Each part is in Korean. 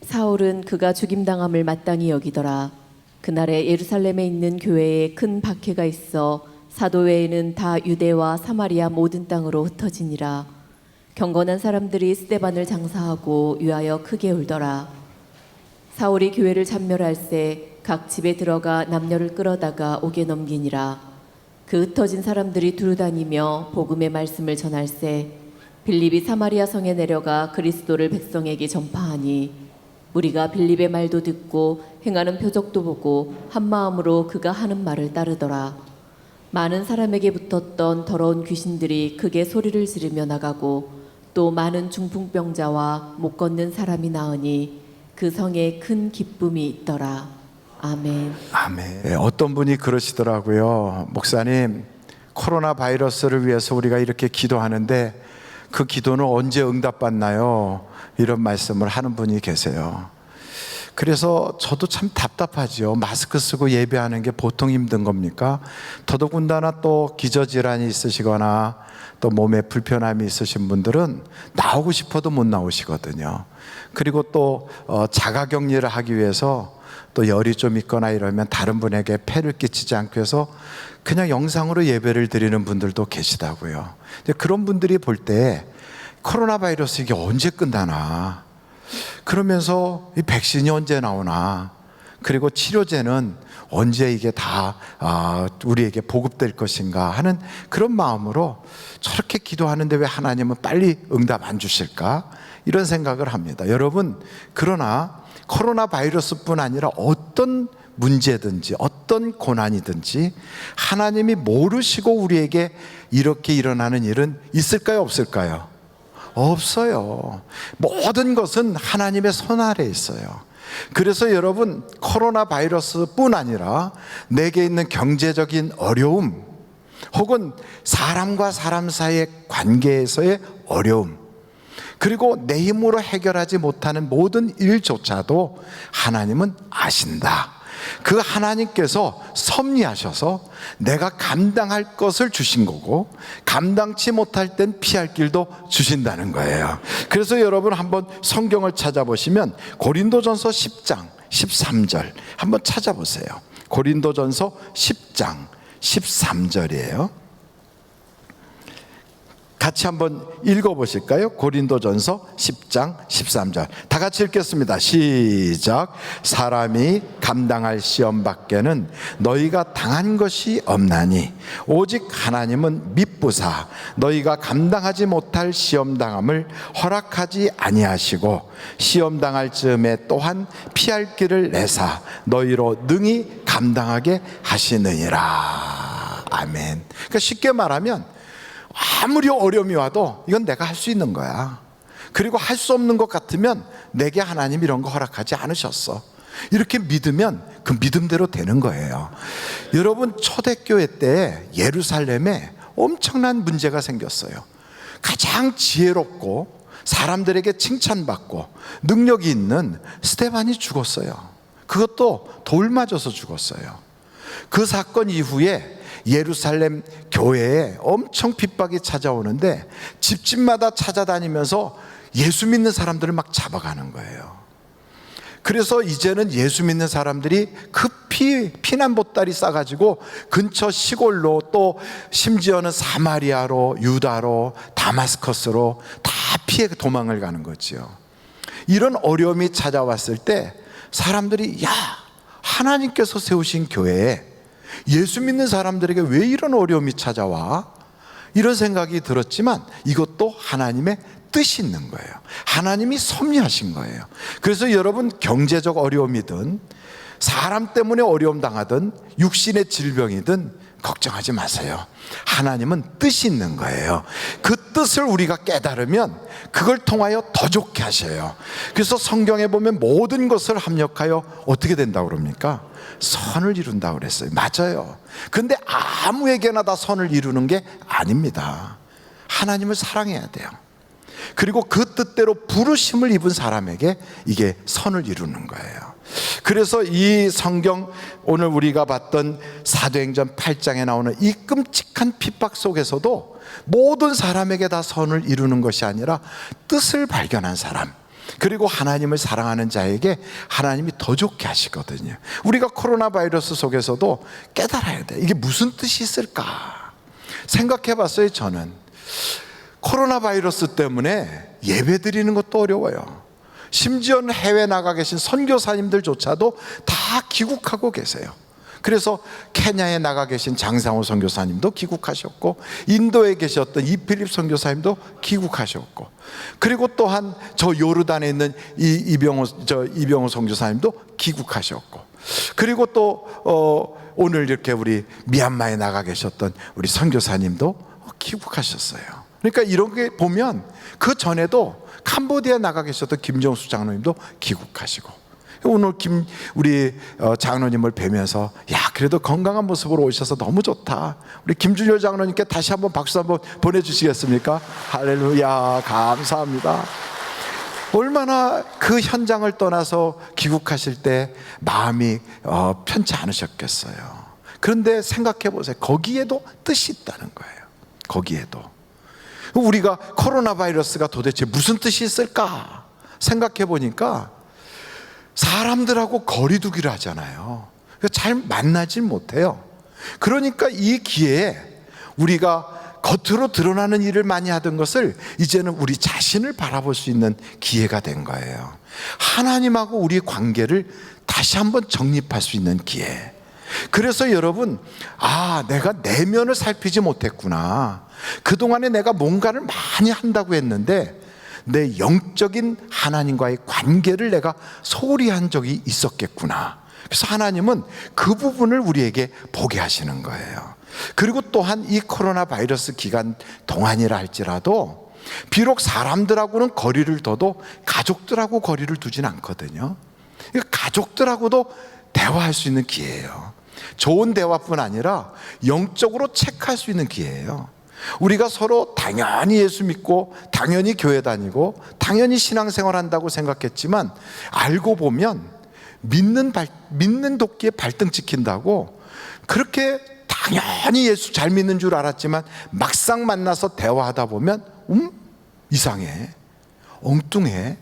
사울은 그가 죽임당함을 마땅히 여기더라. 그날에 예루살렘에 있는 교회에 큰 박해가 있어 사도 외에는 다 유대와 사마리아 모든 땅으로 흩어지니라. 경건한 사람들이 스데반을 장사하고 위하여 크게 울더라. 사울이 교회를 참멸할새 각 집에 들어가 남녀를 끌어다가 옥에 넘기니라. 그 흩어진 사람들이 두루다니며 복음의 말씀을 전할새 빌립이 사마리아 성에 내려가 그리스도를 백성에게 전파하니 무리가 빌립의 말도 듣고 행하는 표적도 보고 한 마음으로 그가 하는 말을 따르더라. 많은 사람에게 붙었던 더러운 귀신들이 크게 소리를 지르며 나가고 또 많은 중풍병자와 못 걷는 사람이 나으니 그 성에 큰 기쁨이 있더라. 아멘. 아멘. 어떤 분이 그러시더라고요. 목사님, 코로나 바이러스를 위해서 우리가 이렇게 기도하는데 그 기도는 언제 응답받나요? 이런 말씀을 하는 분이 계세요. 그래서 저도 참 답답하죠. 마스크 쓰고 예배하는 게 보통 힘든 겁니까? 더더군다나 또 기저질환이 있으시거나 또 몸에 불편함이 있으신 분들은 나오고 싶어도 못 나오시거든요. 그리고 또 자가격리를 하기 위해서 또 열이 좀 있거나 이러면 다른 분에게 폐를 끼치지 않기 위해서 그냥 영상으로 예배를 드리는 분들도 계시다고요. 근데 그런 분들이 볼 때 코로나 바이러스 이게 언제 끝나나, 그러면서 이 백신이 언제 나오나, 그리고 치료제는 언제 이게 다 우리에게 보급될 것인가 하는 그런 마음으로 저렇게 기도하는데 왜 하나님은 빨리 응답 안 주실까, 이런 생각을 합니다. 여러분, 그러나 코로나 바이러스뿐 아니라 어떤 문제든지 어떤 고난이든지 하나님이 모르시고 우리에게 이렇게 일어나는 일은 있을까요, 없을까요? 없어요. 모든 것은 하나님의 손 아래에 있어요. 그래서 여러분, 코로나 바이러스뿐 아니라 내게 있는 경제적인 어려움, 혹은 사람과 사람 사이의 관계에서의 어려움, 그리고 내 힘으로 해결하지 못하는 모든 일조차도 하나님은 아신다. 그 하나님께서 섭리하셔서 내가 감당할 것을 주신 거고, 감당치 못할 땐 피할 길도 주신다는 거예요. 그래서 여러분 한번 성경을 찾아보시면 고린도전서 10장 13절 한번 찾아보세요. 고린도전서 10장 13절이에요. 같이 한번 읽어보실까요? 고린도전서 10장 13절 다 같이 읽겠습니다. 시작. 사람이 감당할 시험 밖에는 너희가 당한 것이 없나니 오직 하나님은 미쁘사 너희가 감당하지 못할 시험 당함을 허락하지 아니하시고 시험 당할 즈음에 또한 피할 길을 내사 너희로 능히 감당하게 하시느니라. 아멘. 그러니까 쉽게 말하면 아무리 어려움이 와도 이건 내가 할 수 있는 거야. 그리고 할 수 없는 것 같으면 내게 하나님 이런 거 허락하지 않으셨어. 이렇게 믿으면 그 믿음대로 되는 거예요. 여러분, 초대교회 때 예루살렘에 엄청난 문제가 생겼어요. 가장 지혜롭고 사람들에게 칭찬받고 능력이 있는 스데반이 죽었어요. 그것도 돌 맞아서 죽었어요. 그 사건 이후에 예루살렘 교회에 엄청 핍박이 찾아오는데 집집마다 찾아다니면서 예수 믿는 사람들을 막 잡아가는 거예요. 그래서 이제는 예수 믿는 사람들이 급히 피난 보따리 싸가지고 근처 시골로, 또 심지어는 사마리아로, 유다로, 다마스커스로 다 피해 도망을 가는 거지요. 이런 어려움이 찾아왔을 때 사람들이, 야, 하나님께서 세우신 교회에 예수 믿는 사람들에게 왜 이런 어려움이 찾아와? 이런 생각이 들었지만 이것도 하나님의 뜻이 있는 거예요. 하나님이 섭리하신 거예요. 그래서 여러분, 경제적 어려움이든 사람 때문에 어려움 당하든 육신의 질병이든 걱정하지 마세요. 하나님은 뜻이 있는 거예요. 그 뜻을 우리가 깨달으면 그걸 통하여 더 좋게 하셔요. 그래서 성경에 보면 모든 것을 합력하여 어떻게 된다고 그럽니까? 선을 이룬다고 그랬어요. 맞아요. 근데 아무에게나 다 선을 이루는 게 아닙니다. 하나님을 사랑해야 돼요. 그리고 그 뜻대로 부르심을 입은 사람에게 이게 선을 이루는 거예요. 그래서 이 성경, 오늘 우리가 봤던 사도행전 8장에 나오는 이 끔찍한 핍박 속에서도 모든 사람에게 다 선을 이루는 것이 아니라 뜻을 발견한 사람, 그리고 하나님을 사랑하는 자에게 하나님이 더 좋게 하시거든요. 우리가 코로나 바이러스 속에서도 깨달아야 돼. 이게 무슨 뜻이 있을까 생각해 봤어요. 저는 코로나 바이러스 때문에 예배 드리는 것도 어려워요. 심지어는 해외 나가 계신 선교사님들조차도 다 귀국하고 계세요. 그래서 케냐에 나가 계신 장상호 선교사님도 귀국하셨고, 인도에 계셨던 이필립 선교사님도 귀국하셨고, 그리고 또한 저 요르단에 있는 이병호 선교사님도 귀국하셨고, 그리고 또 오늘 이렇게 우리 미얀마에 나가 계셨던 우리 선교사님도 귀국하셨어요. 그러니까 이런 게 보면 그 전에도 캄보디아에 나가 계셨던 김정수 장로님도 귀국하시고, 오늘 우리 장로님을 뵈면서 그래도 건강한 모습으로 오셔서 너무 좋다. 우리 김준열 장로님께 다시 한번 박수 한번 보내주시겠습니까? 할렐루야, 감사합니다. 얼마나 그 현장을 떠나서 귀국하실 때 마음이 편치 않으셨겠어요. 그런데 생각해 보세요. 거기에도 뜻이 있다는 거예요. 거기에도 우리가 코로나 바이러스가 도대체 무슨 뜻이 있을까 생각해 보니까 사람들하고 거리 두기를 하잖아요. 잘 만나질 못해요. 그러니까 이 기회에 우리가 겉으로 드러나는 일을 많이 하던 것을 이제는 우리 자신을 바라볼 수 있는 기회가 된 거예요. 하나님하고 우리의 관계를 다시 한번 정립할 수 있는 기회. 그래서 여러분, 내가 내면을 살피지 못했구나. 그동안에 내가 뭔가를 많이 한다고 했는데 내 영적인 하나님과의 관계를 내가 소홀히 한 적이 있었겠구나. 그래서 하나님은 그 부분을 우리에게 보게 하시는 거예요. 그리고 또한 이 코로나 바이러스 기간 동안이라 할지라도 비록 사람들하고는 거리를 둬도 가족들하고 거리를 두진 않거든요. 가족들하고도 대화할 수 있는 기회예요. 좋은 대화뿐 아니라 영적으로 체크할 수 있는 기회예요. 우리가 서로 당연히 예수 믿고 당연히 교회 다니고 당연히 신앙생활 한다고 생각했지만, 알고 보면 믿는 도끼에 발등 찍힌다고 그렇게 당연히 예수 잘 믿는 줄 알았지만 막상 만나서 대화하다 보면 이상해, 엉뚱해,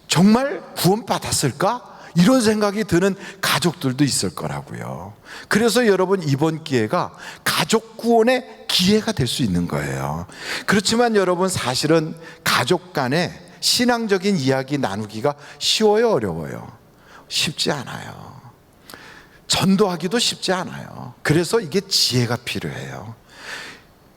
정말 구원 받았을까? 이런 생각이 드는 가족들도 있을 거라고요. 그래서 여러분, 이번 기회가 가족 구원의 기회가 될 수 있는 거예요. 그렇지만 여러분, 사실은 가족 간에 신앙적인 이야기 나누기가 쉬워요, 어려워요? 쉽지 않아요. 전도하기도 쉽지 않아요. 그래서 이게 지혜가 필요해요.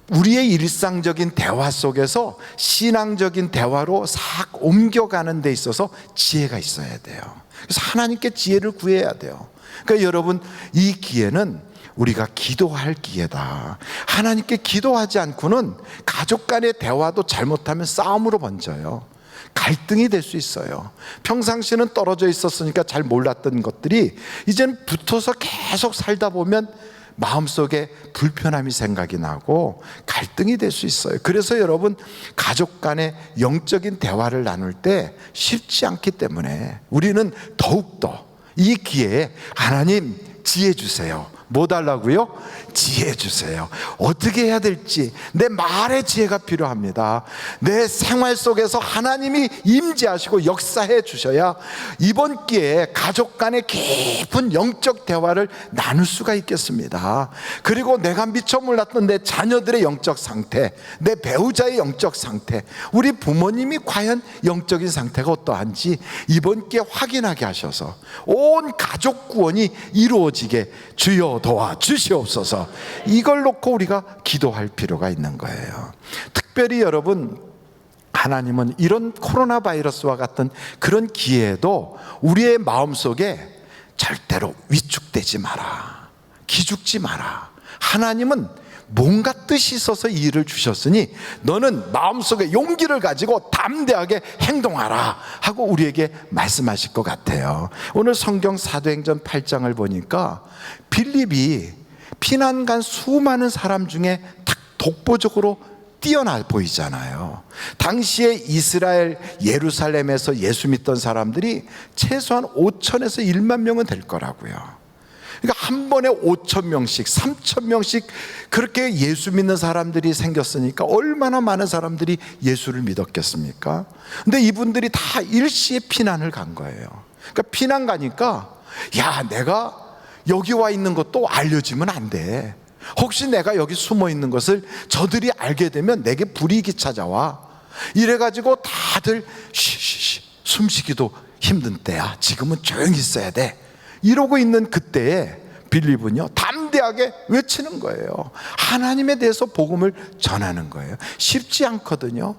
우리의 일상적인 대화 속에서 신앙적인 대화로 싹 옮겨가는 데 있어서 지혜가 있어야 돼요. 그래서 하나님께 지혜를 구해야 돼요. 그러니까 여러분, 이 기회는 우리가 기도할 기회다. 하나님께 기도하지 않고는 가족 간의 대화도 잘못하면 싸움으로 번져요. 갈등이 될 수 있어요. 평상시는 떨어져 있었으니까 잘 몰랐던 것들이 이제는 붙어서 계속 살다 보면 마음속에 불편함이 생각이 나고 갈등이 될 수 있어요. 그래서 여러분, 가족 간의 영적인 대화를 나눌 때 쉽지 않기 때문에 우리는 더욱더 이 기회에 하나님 지혜 주세요. 뭐 달라고요? 지혜 주세요. 어떻게 해야 될지, 내 말에 지혜가 필요합니다. 내 생활 속에서 하나님이 임재하시고 역사해 주셔야 이번 기회에 가족 간의 깊은 영적 대화를 나눌 수가 있겠습니다. 그리고 내가 미처 몰랐던 내 자녀들의 영적 상태, 내 배우자의 영적 상태, 우리 부모님이 과연 영적인 상태가 어떠한지 이번 기회에 확인하게 하셔서 온 가족 구원이 이루어지게 주여 도와주시옵소서. 이걸 놓고 우리가 기도할 필요가 있는 거예요. 특별히 여러분, 하나님은 이런 코로나 바이러스와 같은 그런 기회에도 우리의 마음속에 절대로 위축되지 마라, 기죽지 마라. 하나님은 뭔가 뜻이 있어서 이 일을 주셨으니 너는 마음속에 용기를 가지고 담대하게 행동하라 하고 우리에게 말씀하실 것 같아요. 오늘 성경 사도행전 8장을 보니까 빌립이 피난 간 수많은 사람 중에 딱 독보적으로 뛰어나 보이잖아요. 당시에 이스라엘 예루살렘에서 예수 믿던 사람들이 최소한 5천에서 1만 명은 될 거라고요. 그러니까 한 번에 5,000명씩 3,000명씩 그렇게 예수 믿는 사람들이 생겼으니까 얼마나 많은 사람들이 예수를 믿었겠습니까? 근데 이분들이 다 일시에 피난을 간 거예요. 그러니까 피난 가니까 야, 내가 여기 와 있는 것도 알려지면 안 돼. 혹시 내가 여기 숨어 있는 것을 저들이 알게 되면 내게 불이익이 찾아와. 이래가지고 다들 쉬쉬쉬, 숨쉬기도 힘든 때야. 지금은 조용히 있어야 돼. 이러고 있는 그때에 빌립은요, 담대하게 외치는 거예요. 하나님에 대해서 복음을 전하는 거예요. 쉽지 않거든요.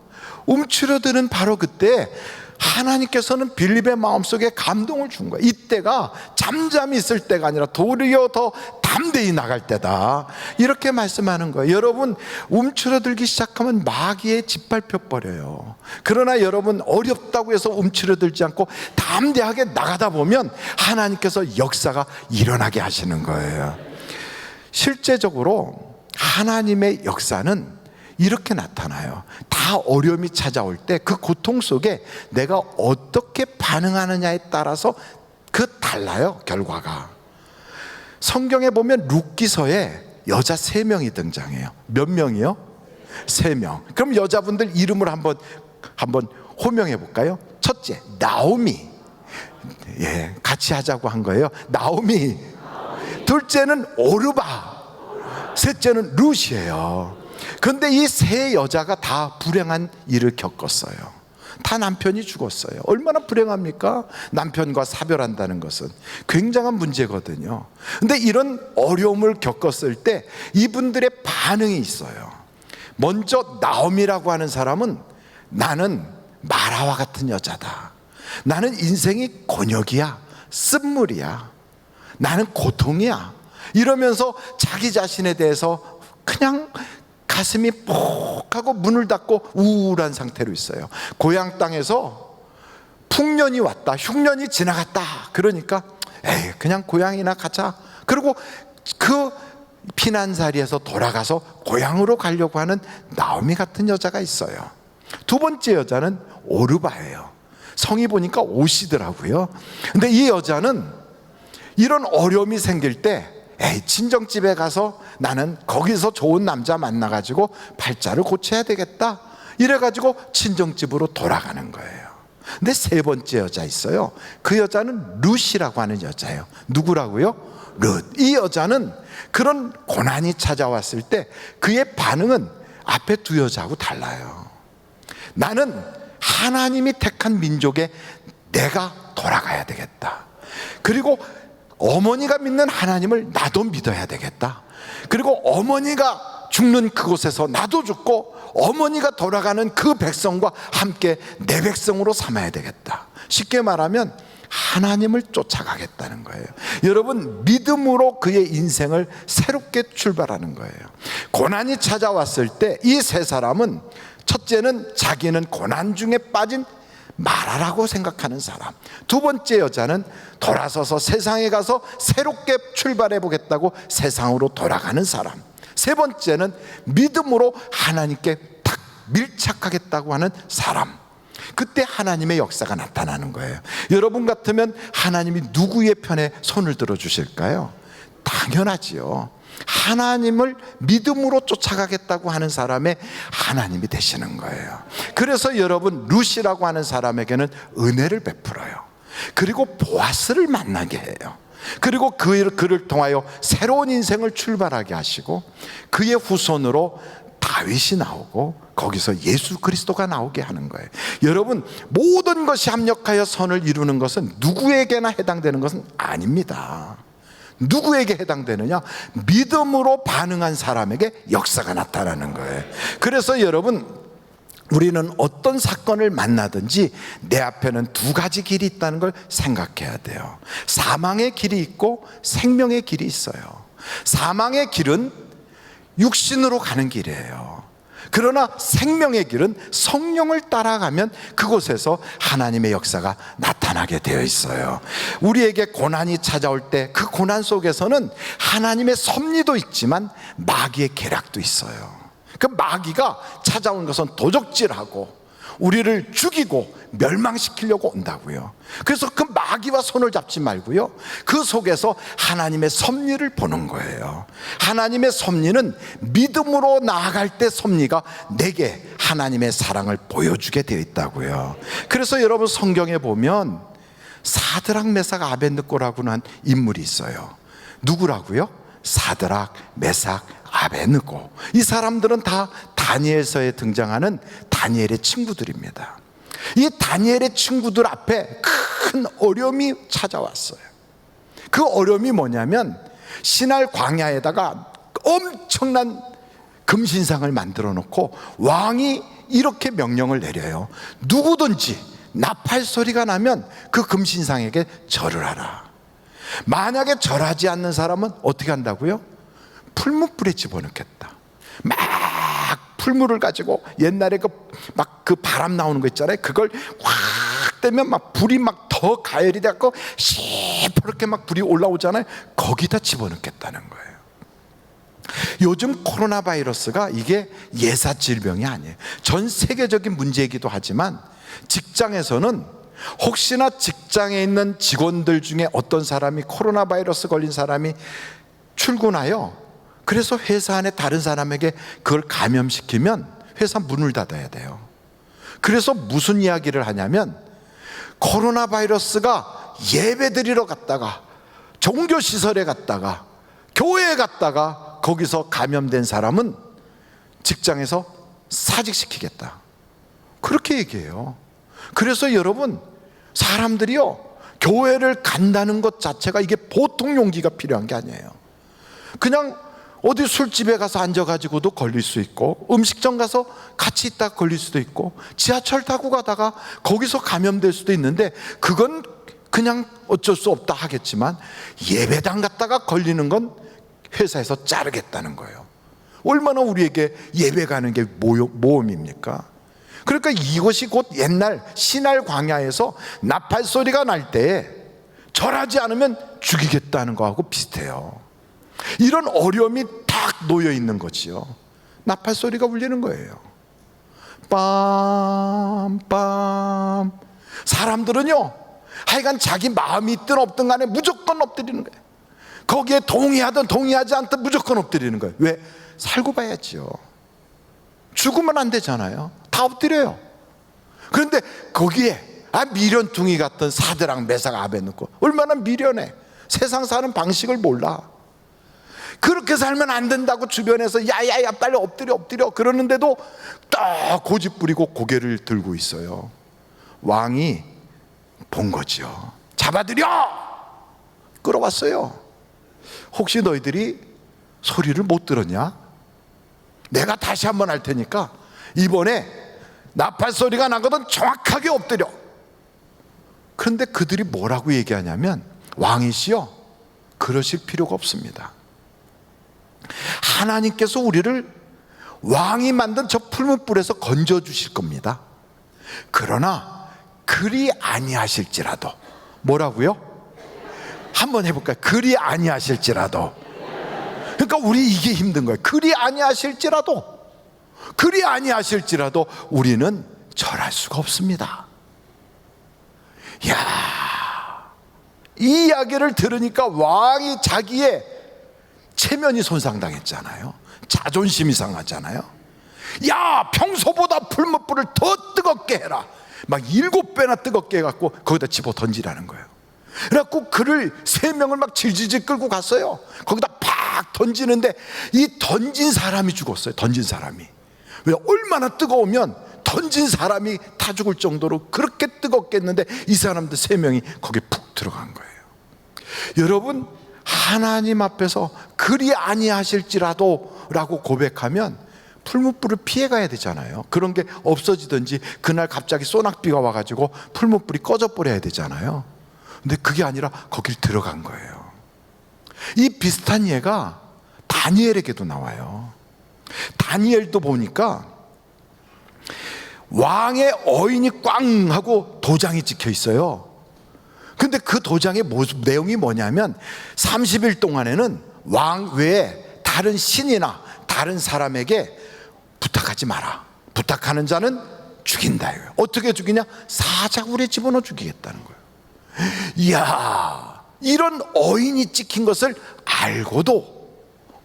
움츠러드는 바로 그때 하나님께서는 빌립의 마음속에 감동을 준 거예요. 이때가 잠잠히 있을 때가 아니라 도리어 더 담대히 나갈 때다, 이렇게 말씀하는 거예요. 여러분, 움츠러들기 시작하면 마귀에 짓밟혀 버려요. 그러나 여러분, 어렵다고 해서 움츠러들지 않고 담대하게 나가다 보면 하나님께서 역사가 일어나게 하시는 거예요. 실제적으로 하나님의 역사는 이렇게 나타나요. 다 어려움이 찾아올 때 그 고통 속에 내가 어떻게 반응하느냐에 따라서 달라요, 결과가. 성경에 보면 룻기서에 여자 3명이 등장해요. 몇 명이요? 3명. 그럼 여자분들 이름을 한번 호명해 볼까요? 첫째, 나오미. 예, 같이 하자고 한 거예요. 나오미. 둘째는 오르바. 셋째는 룻이에요. 그런데 이 3 여자가 다 불행한 일을 겪었어요. 다 남편이 죽었어요. 얼마나 불행합니까? 남편과 사별한다는 것은 굉장한 문제거든요. 근데 이런 어려움을 겪었을 때 이분들의 반응이 있어요. 먼저 나오미라고 하는 사람은, 나는 마라와 같은 여자다. 나는 인생이 곤욕이야, 쓴물이야, 나는 고통이야, 이러면서 자기 자신에 대해서 그냥 가슴이 뻑 하고 문을 닫고 우울한 상태로 있어요. 고향 땅에서 풍년이 왔다, 흉년이 지나갔다. 그러니까 에이, 그냥 고향이나 가자. 그리고 그 피난자리에서 돌아가서 고향으로 가려고 하는 나오미 같은 여자가 있어요. 두 번째 여자는 오르바예요. 성이 보니까 오시더라고요. 근데 이 여자는 이런 어려움이 생길 때 친정집에 가서 나는 거기서 좋은 남자 만나가지고 팔자를 고쳐야 되겠다, 이래가지고 친정집으로 돌아가는 거예요. 근데 3번째 여자 있어요. 그 여자는 룻이라고 하는 여자예요. 누구라고요? 룻. 이 여자는 그런 고난이 찾아왔을 때 그의 반응은 앞에 2 여자하고 달라요. 나는 하나님이 택한 민족에 내가 돌아가야 되겠다. 그리고 어머니가 믿는 하나님을 나도 믿어야 되겠다. 그리고 어머니가 죽는 그곳에서 나도 죽고 어머니가 돌아가는 그 백성과 함께 내 백성으로 삼아야 되겠다. 쉽게 말하면 하나님을 쫓아가겠다는 거예요. 여러분, 믿음으로 그의 인생을 새롭게 출발하는 거예요. 고난이 찾아왔을 때 이 3 사람은, 첫째는 자기는 고난 중에 빠진 마라라고 생각하는 사람, 2번째 여자는 돌아서서 세상에 가서 새롭게 출발해 보겠다고 세상으로 돌아가는 사람, 3번째는 믿음으로 하나님께 딱 밀착하겠다고 하는 사람. 그때 하나님의 역사가 나타나는 거예요. 여러분 같으면 하나님이 누구의 편에 손을 들어 주실까요? 당연하지요. 하나님을 믿음으로 쫓아가겠다고 하는 사람의 하나님이 되시는 거예요. 그래서 여러분, 룻이라고 하는 사람에게는 은혜를 베풀어요. 그리고 보아스를 만나게 해요. 그리고 그를 통하여 새로운 인생을 출발하게 하시고, 그의 후손으로 다윗이 나오고 거기서 예수 그리스도가 나오게 하는 거예요. 여러분, 모든 것이 합력하여 선을 이루는 것은 누구에게나 해당되는 것은 아닙니다. 누구에게 해당되느냐? 믿음으로 반응한 사람에게 역사가 나타나는 거예요. 그래서 여러분, 우리는 어떤 사건을 만나든지 내 앞에는 2 가지 길이 있다는 걸 생각해야 돼요. 사망의 길이 있고 생명의 길이 있어요. 사망의 길은 육신으로 가는 길이에요. 그러나 생명의 길은 성령을 따라가면 그곳에서 하나님의 역사가 나타나게 되어 있어요. 우리에게 고난이 찾아올 때 그 고난 속에서는 하나님의 섭리도 있지만 마귀의 계략도 있어요. 그 마귀가 찾아온 것은 도적질하고 우리를 죽이고 멸망시키려고 온다고요. 그래서 그 마귀와 손을 잡지 말고요, 그 속에서 하나님의 섭리를 보는 거예요. 하나님의 섭리는 믿음으로 나아갈 때 섭리가 내게 하나님의 사랑을 보여주게 되어 있다고요. 그래서 여러분, 성경에 보면 사드락 메삭 아벳느고라고는 한 인물이 있어요. 누구라고요? 사드락 메삭 아벳느고. 이 사람들은 다 다니엘서에 등장하는 다니엘의 친구들입니다. 이 다니엘의 친구들 앞에 큰 어려움이 찾아왔어요. 그 어려움이 뭐냐면, 시날 광야에다가 엄청난 금신상을 만들어 놓고 왕이 이렇게 명령을 내려요. 누구든지 나팔 소리가 나면 그 금신상에게 절을 하라. 만약에 절하지 않는 사람은 어떻게 한다고요? 풀무불에 집어넣겠다. 막 풀무를 가지고, 옛날에 그 바람 나오는 거 있잖아요. 그걸 확 떼면 막 불이 막 더 가열이 돼갖고 시퍼렇게 막 불이 올라오잖아요. 거기다 집어넣겠다는 거예요. 요즘 코로나 바이러스가 이게 예사 질병이 아니에요. 전 세계적인 문제이기도 하지만, 직장에서는 혹시나 직장에 있는 직원들 중에 어떤 사람이 코로나 바이러스 걸린 사람이 출근하여, 그래서 회사 안에 다른 사람에게 그걸 감염시키면 회사 문을 닫아야 돼요. 그래서 무슨 이야기를 하냐면, 코로나 바이러스가 예배 드리러 갔다가, 종교시설에 갔다가, 교회에 갔다가 거기서 감염된 사람은 직장에서 사직시키겠다, 그렇게 얘기해요. 그래서 여러분, 사람들이요, 교회를 간다는 것 자체가 이게 보통 용기가 필요한 게 아니에요. 그냥 어디 술집에 가서 앉아가지고도 걸릴 수 있고, 음식점 가서 같이 있다가 걸릴 수도 있고, 지하철 타고 가다가 거기서 감염될 수도 있는데, 그건 그냥 어쩔 수 없다 하겠지만, 예배당 갔다가 걸리는 건 회사에서 자르겠다는 거예요. 얼마나 우리에게 예배 가는 게 모험입니까? 그러니까 이것이 곧 옛날 시날 광야에서 나팔 소리가 날 때에 절하지 않으면 죽이겠다는 거하고 비슷해요. 이런 어려움이 딱 놓여 있는 거지요. 나팔 소리가 울리는 거예요. 빰빰. 사람들은요, 하여간 자기 마음이 있든 없든 간에 무조건 엎드리는 거예요. 거기에 동의하든 동의하지 않든 무조건 엎드리는 거예요. 왜? 살고 봐야지요. 죽으면 안 되잖아요. 다 엎드려요. 그런데 거기에 미련둥이 같던 사드락 메삭 아벳느고, 얼마나 미련해. 세상 사는 방식을 몰라. 그렇게 살면 안 된다고 주변에서 야야야 빨리 엎드려 그러는데도 딱 고집 부리고 고개를 들고 있어요. 왕이 본 거죠. 잡아들여! 끌어왔어요. 혹시 너희들이 소리를 못 들었냐? 내가 다시 한번 할 테니까 이번에 나팔 소리가 나거든 정확하게 엎드려. 그런데 그들이 뭐라고 얘기하냐면, 왕이시여, 그러실 필요가 없습니다. 하나님께서 우리를 왕이 만든 저 풀무불에서 건져 주실 겁니다. 그러나 그리 아니하실지라도, 뭐라고요? 한번 해볼까요? 그리 아니하실지라도. 그러니까 우리 이게 힘든 거예요. 그리 아니하실지라도 우리는 절할 수가 없습니다. 이야, 이 이야기를 들으니까 왕이 자기의 체면이 손상당했잖아요. 자존심이 상하잖아요. 야, 평소보다 풀무불을 더 뜨겁게 해라. 막 7배나 뜨겁게 해갖고 거기다 집어 던지라는 거예요. 그래갖고 그를 3명을 막 질질질 끌고 갔어요. 거기다 팍 던지는데 이 던진 사람이 죽었어요. 던진 사람이. 왜? 얼마나 뜨거우면 던진 사람이 타 죽을 정도로 그렇게 뜨겁게 했는데, 이 사람들 3명이 거기에 푹 들어간 거예요. 여러분, 하나님 앞에서 그리 아니하실지라도 라고 고백하면 풀무불을 피해가야 되잖아요. 그런 게 없어지든지, 그날 갑자기 소낙비가 와가지고 풀무불이 꺼져버려야 되잖아요. 근데 그게 아니라 거길 들어간 거예요. 이 비슷한 예가 다니엘에게도 나와요. 다니엘도 보니까 왕의 어인이 꽝 하고 도장이 찍혀 있어요. 근데 그 도장의 내용이 뭐냐면, 30일 동안에는 왕 외에 다른 신이나 다른 사람에게 부탁하지 마라. 부탁하는 자는 죽인다 이거예요. 어떻게 죽이냐? 사자굴에 집어넣어 죽이겠다는 거예요. 이야, 이런 어인이 찍힌 것을 알고도,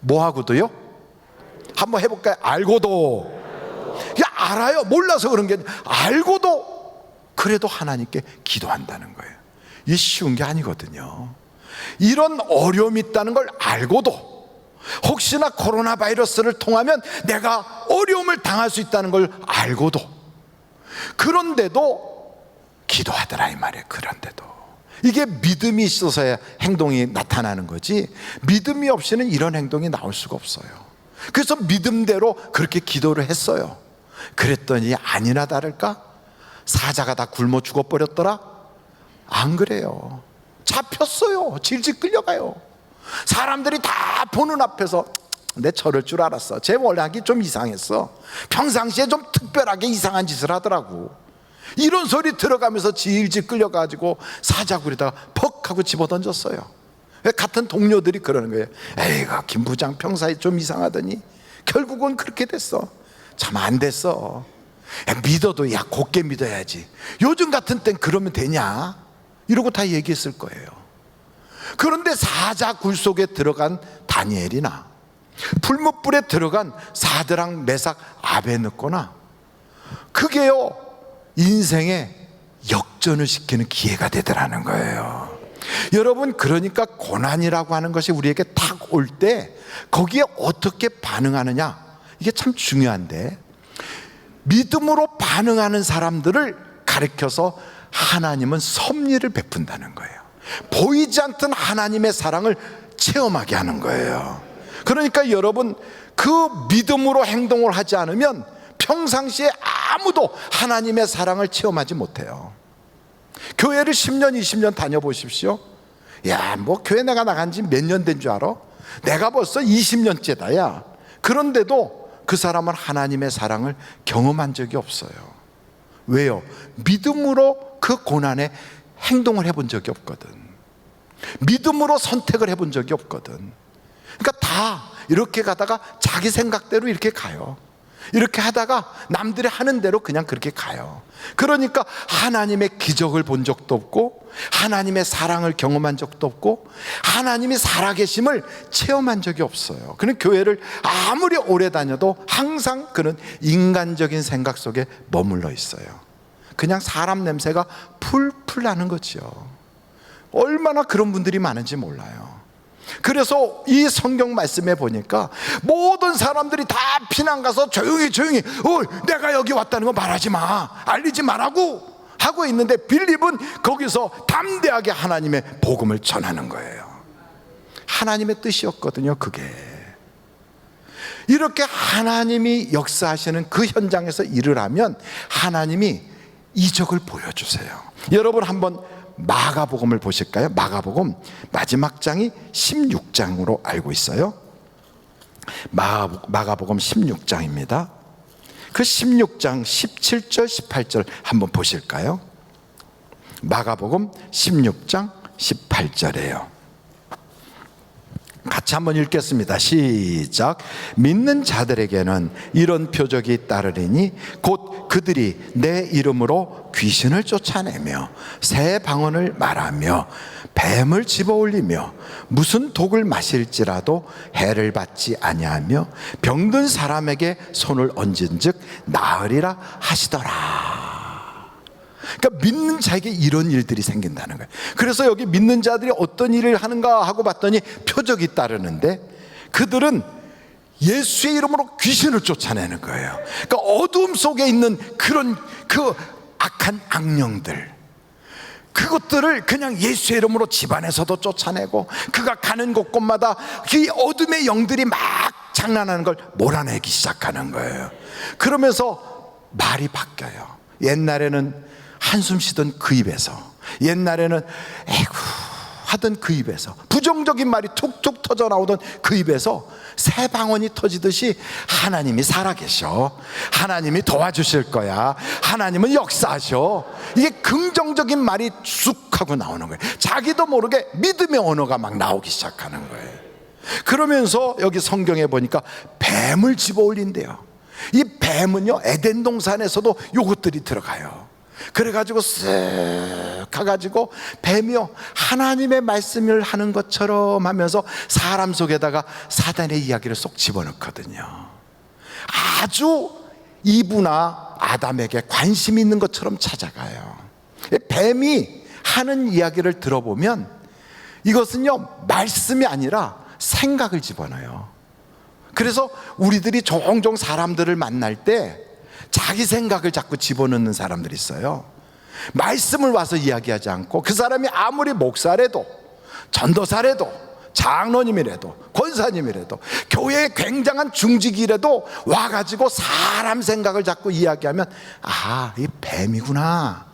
뭐하고도요? 한번 해볼까요? 알고도. 야, 알아요. 몰라서 그런 게 아니라 알고도 그래도 하나님께 기도한다는 거예요. 이게 쉬운 게 아니거든요. 이런 어려움이 있다는 걸 알고도, 혹시나 코로나 바이러스를 통하면 내가 어려움을 당할 수 있다는 걸 알고도, 그런데도 기도하더라 이 말이에요. 그런데도. 이게 믿음이 있어서야 행동이 나타나는 거지, 믿음이 없이는 이런 행동이 나올 수가 없어요. 그래서 믿음대로 그렇게 기도를 했어요. 그랬더니 아니나 다를까 사자가 다 굶어 죽어버렸더라. 안 그래요. 잡혔어요. 질질 끌려가요. 사람들이 다 보는 앞에서 내 저럴 줄 알았어. 쟤 원래 좀 이상했어. 평상시에 좀 특별하게 이상한 짓을 하더라고. 이런 소리 들어가면서 질질 끌려가지고 사자굴에다가 퍽 하고 집어던졌어요. 같은 동료들이 그러는 거예요. 에이가 김 부장 평소에 좀 이상하더니 결국은 그렇게 됐어. 참 안 됐어. 야, 믿어도 야 곱게 믿어야지. 요즘 같은 땐 그러면 되냐? 이러고 다 얘기했을 거예요. 그런데 사자굴 속에 들어간 다니엘이나 풀무불에 들어간 사드락 메삭 아베느고나, 그게요 인생에 역전을 시키는 기회가 되더라는 거예요. 여러분, 그러니까 고난이라고 하는 것이 우리에게 딱 올 때 거기에 어떻게 반응하느냐, 이게 참 중요한데, 믿음으로 반응하는 사람들을 가리켜서 하나님은 섭리를 베푼다는 거예요. 보이지 않던 하나님의 사랑을 체험하게 하는 거예요. 그러니까 여러분, 그 믿음으로 행동을 하지 않으면 평상시에 아무도 하나님의 사랑을 체험하지 못해요. 교회를 10년 20년 다녀보십시오. 야, 뭐 교회 내가 나간 지 몇 년 된 줄 알아? 내가 벌써 20년째다 야. 그런데도 그 사람은 하나님의 사랑을 경험한 적이 없어요. 왜요? 믿음으로 그 고난에 행동을 해본 적이 없거든. 믿음으로 선택을 해본 적이 없거든. 그러니까 다 이렇게 가다가 자기 생각대로 이렇게 가요. 이렇게 하다가 남들이 하는 대로 그냥 그렇게 가요. 그러니까 하나님의 기적을 본 적도 없고, 하나님의 사랑을 경험한 적도 없고, 하나님이 살아계심을 체험한 적이 없어요. 그는 교회를 아무리 오래 다녀도 항상 그는 인간적인 생각 속에 머물러 있어요. 그냥 사람 냄새가 풀풀 나는 거죠. 얼마나 그런 분들이 많은지 몰라요. 그래서 이 성경 말씀에 보니까 모든 사람들이 다 피난 가서 조용히 내가 여기 왔다는 거 말하지 마, 알리지 말라고 하고 있는데, 빌립은 거기서 담대하게 하나님의 복음을 전하는 거예요. 하나님의 뜻이었거든요. 그게 이렇게 하나님이 역사하시는 그 현장에서 일을 하면 하나님이 이적을 보여주세요. 여러분 한번 마가복음을 보실까요? 마가복음 마지막 장이 16장으로 알고 있어요. 마가복음 16장입니다. 그 16장 17절 18절 한번 보실까요? 마가복음 16장 18절이에요. 같이 한번 읽겠습니다. 시작. 믿는 자들에게는 이런 표적이 따르리니 곧 그들이 내 이름으로 귀신을 쫓아내며 새 방언을 말하며 뱀을 집어올리며 무슨 독을 마실지라도 해를 받지 아니하며 병든 사람에게 손을 얹은즉 나으리라 하시더라. 그러니까 믿는 자에게 이런 일들이 생긴다는 거예요. 그래서 여기 믿는 자들이 어떤 일을 하는가 하고 봤더니 표적이 따르는데, 그들은 예수의 이름으로 귀신을 쫓아내는 거예요. 그러니까 어두움 속에 있는 그런 그 악한 악령들, 그것들을 그냥 예수의 이름으로 집안에서도 쫓아내고, 그가 가는 곳곳마다 그 어둠의 영들이 막 장난하는 걸 몰아내기 시작하는 거예요. 그러면서 말이 바뀌어요. 옛날에는 한숨 쉬던 그 입에서, 옛날에는 에이구 하던 그 입에서, 부정적인 말이 툭툭 터져 나오던 그 입에서 새 방언이 터지듯이 하나님이 살아계셔, 하나님이 도와주실 거야, 하나님은 역사하셔, 이게 긍정적인 말이 쑥 하고 나오는 거예요. 자기도 모르게 믿음의 언어가 막 나오기 시작하는 거예요. 그러면서 여기 성경에 보니까 뱀을 집어올린대요. 이 뱀은요, 에덴 동산에서도 요것들이 들어가요. 그래가지고 쓱 가가지고 뱀이요, 하나님의 말씀을 하는 것처럼 하면서 사람 속에다가 사단의 이야기를 쏙 집어넣거든요. 아주 이브나 아담에게 관심 있는 것처럼 찾아가요. 뱀이 하는 이야기를 들어보면 이것은요, 말씀이 아니라 생각을 집어넣어요. 그래서 우리들이 종종 사람들을 만날 때 자기 생각을 자꾸 집어넣는 사람들이 있어요. 말씀을 와서 이야기하지 않고, 그 사람이 아무리 목사래도 전도사래도 장로님이라도 권사님이라도 교회의 굉장한 중직이라도 와가지고 사람 생각을 자꾸 이야기하면, 아, 이 뱀이구나,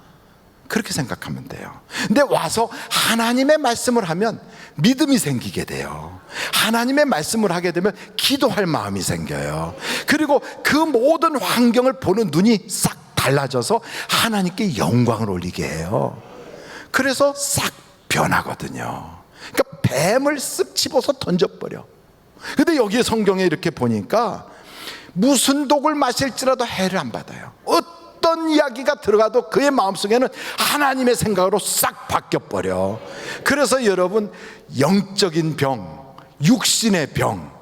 그렇게 생각하면 돼요. 근데 와서 하나님의 말씀을 하면 믿음이 생기게 돼요. 하나님의 말씀을 하게 되면 기도할 마음이 생겨요. 그리고 그 모든 환경을 보는 눈이 싹 달라져서 하나님께 영광을 올리게 해요. 그래서 싹 변하거든요. 그러니까 뱀을 쓱 집어서 던져버려. 근데 여기에 성경에 이렇게 보니까 무슨 독을 마실지라도 해를 안 받아요. 어떤 이야기가 들어가도 그의 마음속에는 하나님의 생각으로 싹 바뀌어버려. 그래서 여러분, 영적인 병, 육신의 병,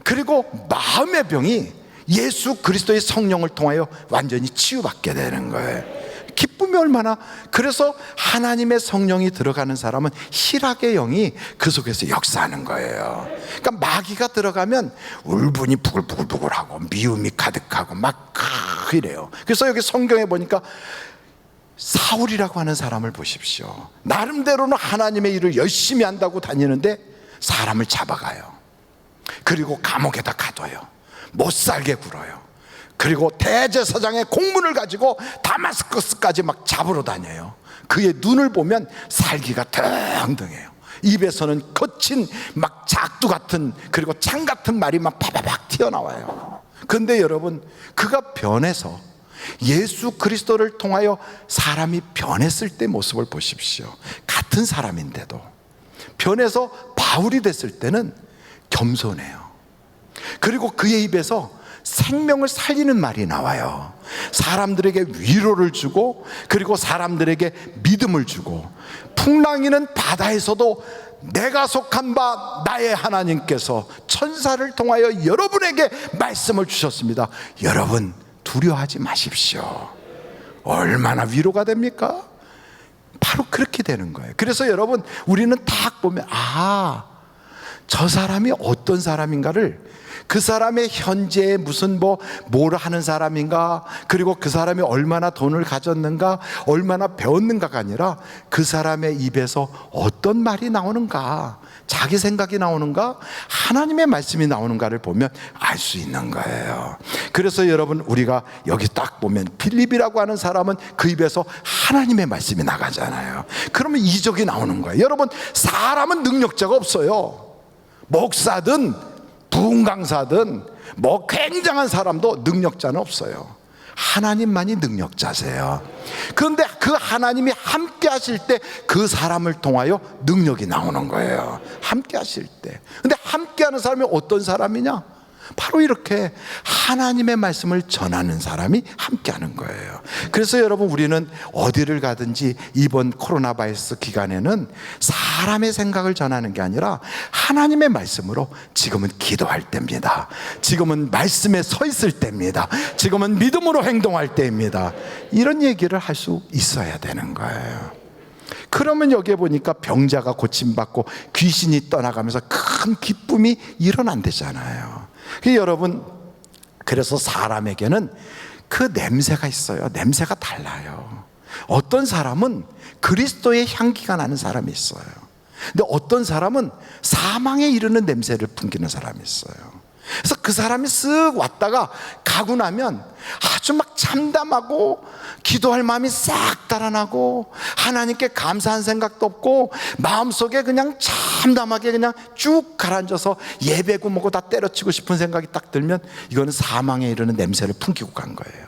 그리고 마음의 병이 예수 그리스도의 성령을 통하여 완전히 치유받게 되는 거예요. 기쁨이 얼마나. 그래서 하나님의 성령이 들어가는 사람은 희락의 영이 그 속에서 역사하는 거예요. 그러니까 마귀가 들어가면 울분이 부글부글부글하고 미움이 가득하고 막 이래요. 그래서 여기 성경에 보니까 사울이라고 하는 사람을 보십시오. 나름대로는 하나님의 일을 열심히 한다고 다니는데 사람을 잡아가요. 그리고 감옥에다 가둬요. 못 살게 굴어요. 그리고 대제사장의 공문을 가지고 다마스커스까지 막 잡으러 다녀요. 그의 눈을 보면 살기가 덩덩해요. 입에서는 거친 막 작두 같은, 그리고 창 같은 말이 막 파바박 튀어나와요. 그런데 여러분, 그가 변해서 예수 그리스도를 통하여 사람이 변했을 때 모습을 보십시오. 같은 사람인데도 변해서 바울이 됐을 때는 겸손해요. 그리고 그의 입에서 생명을 살리는 말이 나와요. 사람들에게 위로를 주고, 그리고 사람들에게 믿음을 주고, 풍랑이는 바다에서도 내가 속한 바 나의 하나님께서 천사를 통하여 여러분에게 말씀을 주셨습니다. 여러분 두려워하지 마십시오. 얼마나 위로가 됩니까? 바로 그렇게 되는 거예요. 그래서 여러분, 우리는 딱 보면, 아, 저 사람이 어떤 사람인가를, 그 사람의 현재에 무슨 뭘 하는 사람인가, 그리고 그 사람이 얼마나 돈을 가졌는가, 얼마나 배웠는가가 아니라 그 사람의 입에서 어떤 말이 나오는가, 자기 생각이 나오는가, 하나님의 말씀이 나오는가를 보면 알 수 있는 거예요. 그래서 여러분, 우리가 여기 딱 보면 빌립이라고 하는 사람은 그 입에서 하나님의 말씀이 나가잖아요. 그러면 이적이 나오는 거예요. 여러분, 사람은 능력자가 없어요. 목사든 부흥 강사든 굉장한 사람도 능력자는 없어요. 하나님만이 능력자세요. 그런데 그 하나님이 함께 하실 때 그 사람을 통하여 능력이 나오는 거예요. 함께 하실 때. 근데 함께 하는 사람이 어떤 사람이냐? 바로 이렇게 하나님의 말씀을 전하는 사람이 함께 하는 거예요. 그래서 여러분, 우리는 어디를 가든지 이번 코로나 바이러스 기간에는 사람의 생각을 전하는 게 아니라 하나님의 말씀으로, 지금은 기도할 때입니다. 지금은 말씀에 서 있을 때입니다. 지금은 믿음으로 행동할 때입니다. 이런 얘기를 할 수 있어야 되는 거예요. 그러면 여기에 보니까 병자가 고침받고 귀신이 떠나가면서 큰 기쁨이 일어난대잖아요. 여러분, 그래서 사람에게는 그 냄새가 있어요. 냄새가 달라요. 어떤 사람은 그리스도의 향기가 나는 사람이 있어요. 근데 어떤 사람은 사망에 이르는 냄새를 풍기는 사람이 있어요. 그래서 그 사람이 쓱 왔다가 가고 나면 아주 막 참담하고 기도할 마음이 싹 달아나고 하나님께 감사한 생각도 없고 마음속에 그냥 참담하게 그냥 쭉 가라앉아서 예배고 뭐고 다 때려치고 싶은 생각이 딱 들면 이거는 사망에 이르는 냄새를 풍기고 간 거예요.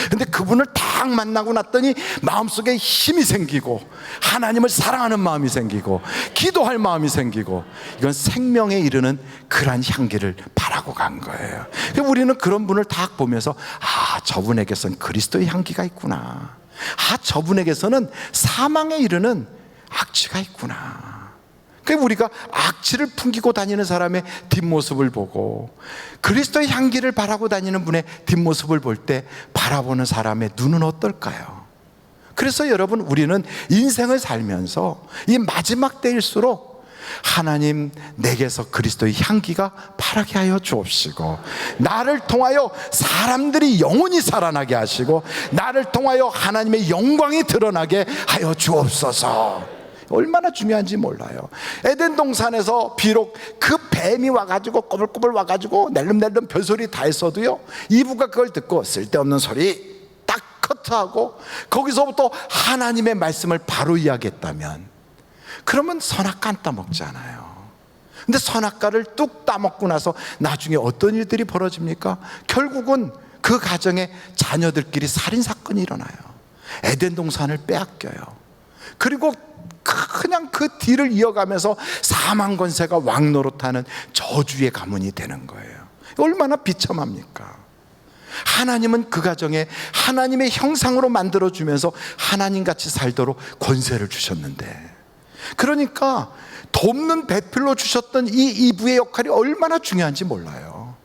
근데 그분을 딱 만나고 났더니 마음속에 힘이 생기고 하나님을 사랑하는 마음이 생기고 기도할 마음이 생기고, 이건 생명에 이르는 그러한 향기를 바라고 간 거예요. 우리는 그런 분을 딱 보면서 저분에게선 그리스도의 향기가 있구나, 저분에게서는 사망에 이르는 악취가 있구나. 그러니까 우리가 악취를 풍기고 다니는 사람의 뒷모습을 보고 그리스도의 향기를 바라고 다니는 분의 뒷모습을 볼 때 바라보는 사람의 눈은 어떨까요? 그래서 여러분, 우리는 인생을 살면서 이 마지막 때일수록 하나님, 내게서 그리스도의 향기가 바라게 하여 주옵시고, 나를 통하여 사람들이 영원히 살아나게 하시고, 나를 통하여 하나님의 영광이 드러나게 하여 주옵소서. 얼마나 중요한지 몰라요. 에덴 동산에서 비록 그 뱀이 와가지고 꼬불꼬불 와가지고 낼름낼름 별소리 다 했어도요, 이브가 그걸 듣고 쓸데없는 소리 딱 커트하고 거기서부터 하나님의 말씀을 바로 이야기했다면, 그러면 선악과 안 따먹잖아요. 근데 선악과를 뚝 따먹고 나서 나중에 어떤 일들이 벌어집니까? 결국은 그 가정에 자녀들끼리 살인사건이 일어나요. 에덴 동산을 빼앗겨요. 그리고 그냥 그 뒤를 이어가면서 사망 권세가 왕노릇하는 저주의 가문이 되는 거예요. 얼마나 비참합니까? 하나님은 그 가정에 하나님의 형상으로 만들어주면서 하나님같이 살도록 권세를 주셨는데, 그러니까 돕는 배필로 주셨던 이 이브의 역할이 얼마나 중요한지 몰라요.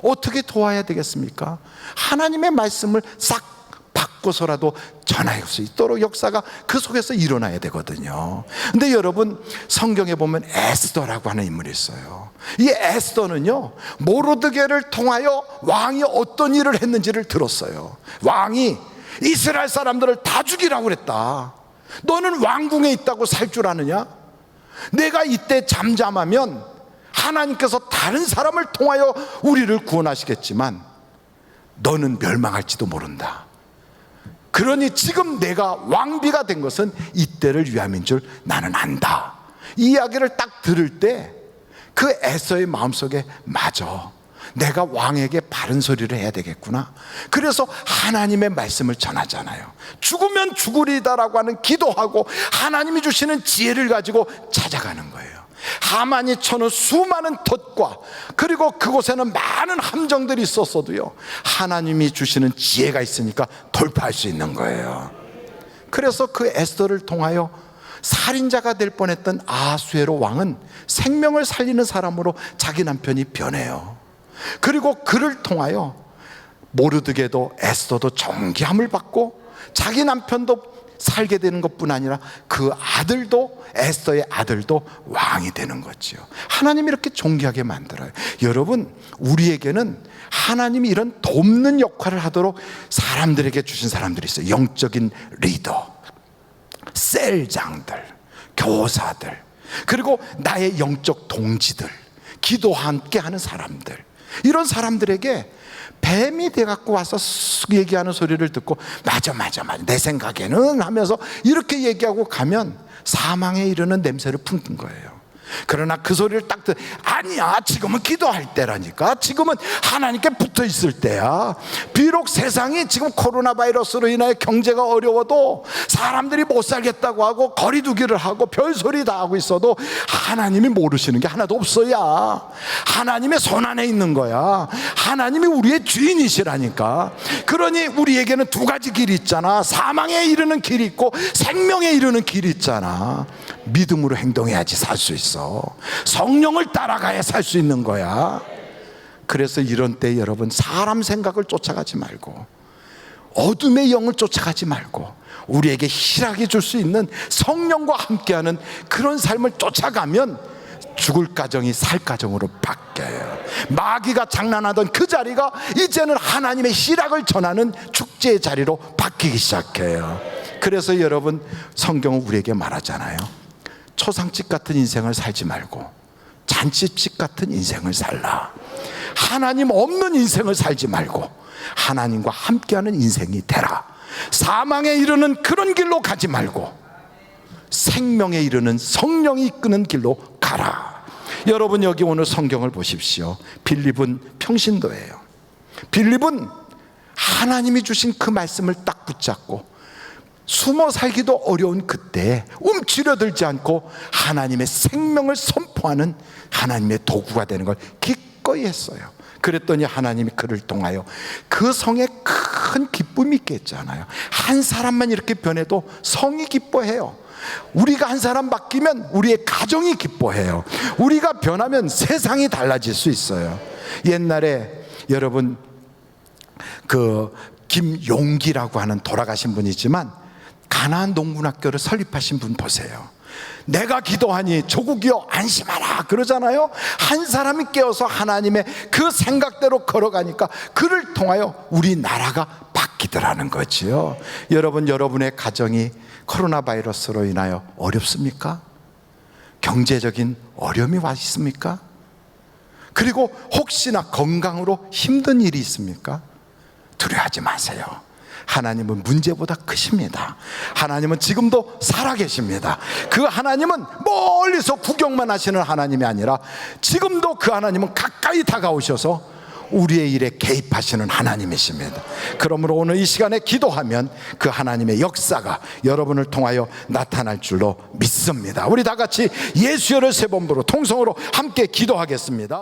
어떻게 도와야 되겠습니까? 하나님의 말씀을 싹 바꿔서라도 전할 수 있도록 역사가 그 속에서 일어나야 되거든요. 근데 여러분, 성경에 보면 에스더라고 하는 인물이 있어요. 이 에스더는요, 모르드게를 통하여 왕이 어떤 일을 했는지를 들었어요. 왕이 이스라엘 사람들을 다 죽이라고 그랬다. 너는 왕궁에 있다고 살 줄 아느냐? 내가 이때 잠잠하면 하나님께서 다른 사람을 통하여 우리를 구원하시겠지만 너는 멸망할지도 모른다. 그러니 지금 내가 왕비가 된 것은 이때를 위함인 줄 나는 안다. 이 이야기를 딱 들을 때 그 에서의 마음속에, 맞아, 내가 왕에게 바른 소리를 해야 되겠구나. 그래서 하나님의 말씀을 전하잖아요. 죽으면 죽으리다라고 하는 기도하고 하나님이 주시는 지혜를 가지고 찾아가는 거예요. 하만이 쳐놓은 수많은 덫과, 그리고 그곳에는 많은 함정들이 있었어도요, 하나님이 주시는 지혜가 있으니까 돌파할 수 있는 거예요. 그래서 그 에스더를 통하여 살인자가 될 뻔했던 아수에로 왕은 생명을 살리는 사람으로 자기 남편이 변해요. 그리고 그를 통하여 모르드게도 에스더도 존귀함을 받고 자기 남편도 살게 되는 것뿐 아니라 그 아들도, 에스더의 아들도 왕이 되는 거죠. 하나님이 이렇게 존귀하게 만들어요. 여러분, 우리에게는 하나님이 이런 돕는 역할을 하도록 사람들에게 주신 사람들이 있어요. 영적인 리더, 셀장들, 교사들, 그리고 나의 영적 동지들, 기도와 함께 하는 사람들. 이런 사람들에게 뱀이 돼갖고 와서 얘기하는 소리를 듣고 맞아 내 생각에는 하면서 이렇게 얘기하고 가면 사망에 이르는 냄새를 품는 거예요. 그러나 그 소리를 딱 아니야, 지금은 기도할 때라니까. 지금은 하나님께 붙어 있을 때야. 비록 세상이 지금 코로나 바이러스로 인하여 경제가 어려워도 사람들이 못 살겠다고 하고 거리두기를 하고 별소리 다 하고 있어도 하나님이 모르시는 게 하나도 없어야. 하나님의 손 안에 있는 거야. 하나님이 우리의 주인이시라니까. 그러니 우리에게는 두 가지 길이 있잖아. 사망에 이르는 길이 있고 생명에 이르는 길이 있잖아. 믿음으로 행동해야지 살 수 있어. 성령을 따라가야 살 수 있는 거야. 그래서 이런 때 여러분, 사람 생각을 쫓아가지 말고 어둠의 영을 쫓아가지 말고 우리에게 희락이 줄 수 있는 성령과 함께하는 그런 삶을 쫓아가면 죽을 가정이 살 가정으로 바뀌어요. 마귀가 장난하던 그 자리가 이제는 하나님의 희락을 전하는 축제의 자리로 바뀌기 시작해요. 그래서 여러분, 성경은 우리에게 말하잖아요. 초상집 같은 인생을 살지 말고 잔치집 같은 인생을 살라. 하나님 없는 인생을 살지 말고 하나님과 함께하는 인생이 되라. 사망에 이르는 그런 길로 가지 말고 생명에 이르는 성령이 이끄는 길로 가라. 여러분, 여기 오늘 성경을 보십시오. 빌립은 평신도예요. 빌립은 하나님이 주신 그 말씀을 딱 붙잡고 숨어 살기도 어려운 그때에 움츠려들지 않고 하나님의 생명을 선포하는 하나님의 도구가 되는 걸 기꺼이 했어요. 그랬더니 하나님이 그를 통하여 그 성에 큰 기쁨이 있겠잖아요. 한 사람만 이렇게 변해도 성이 기뻐해요. 우리가 한 사람 바뀌면 우리의 가정이 기뻐해요. 우리가 변하면 세상이 달라질 수 있어요. 옛날에 여러분 그 김용기라고 하는 돌아가신 분이지만 가나안 농군학교를 설립하신 분 보세요. 내가 기도하니 조국이여 안심하라 그러잖아요. 한 사람이 깨어서 하나님의 그 생각대로 걸어가니까 그를 통하여 우리나라가 바뀌더라는 거지요. 여러분, 여러분의 가정이 코로나 바이러스로 인하여 어렵습니까? 경제적인 어려움이 와 있습니까? 그리고 혹시나 건강으로 힘든 일이 있습니까? 두려워하지 마세요. 하나님은 문제보다 크십니다. 하나님은 지금도 살아계십니다. 그 하나님은 멀리서 구경만 하시는 하나님이 아니라 지금도 그 하나님은 가까이 다가오셔서 우리의 일에 개입하시는 하나님이십니다. 그러므로 오늘 이 시간에 기도하면 그 하나님의 역사가 여러분을 통하여 나타날 줄로 믿습니다. 우리 다 같이 예수여를 세 번 부르 통성으로 함께 기도하겠습니다.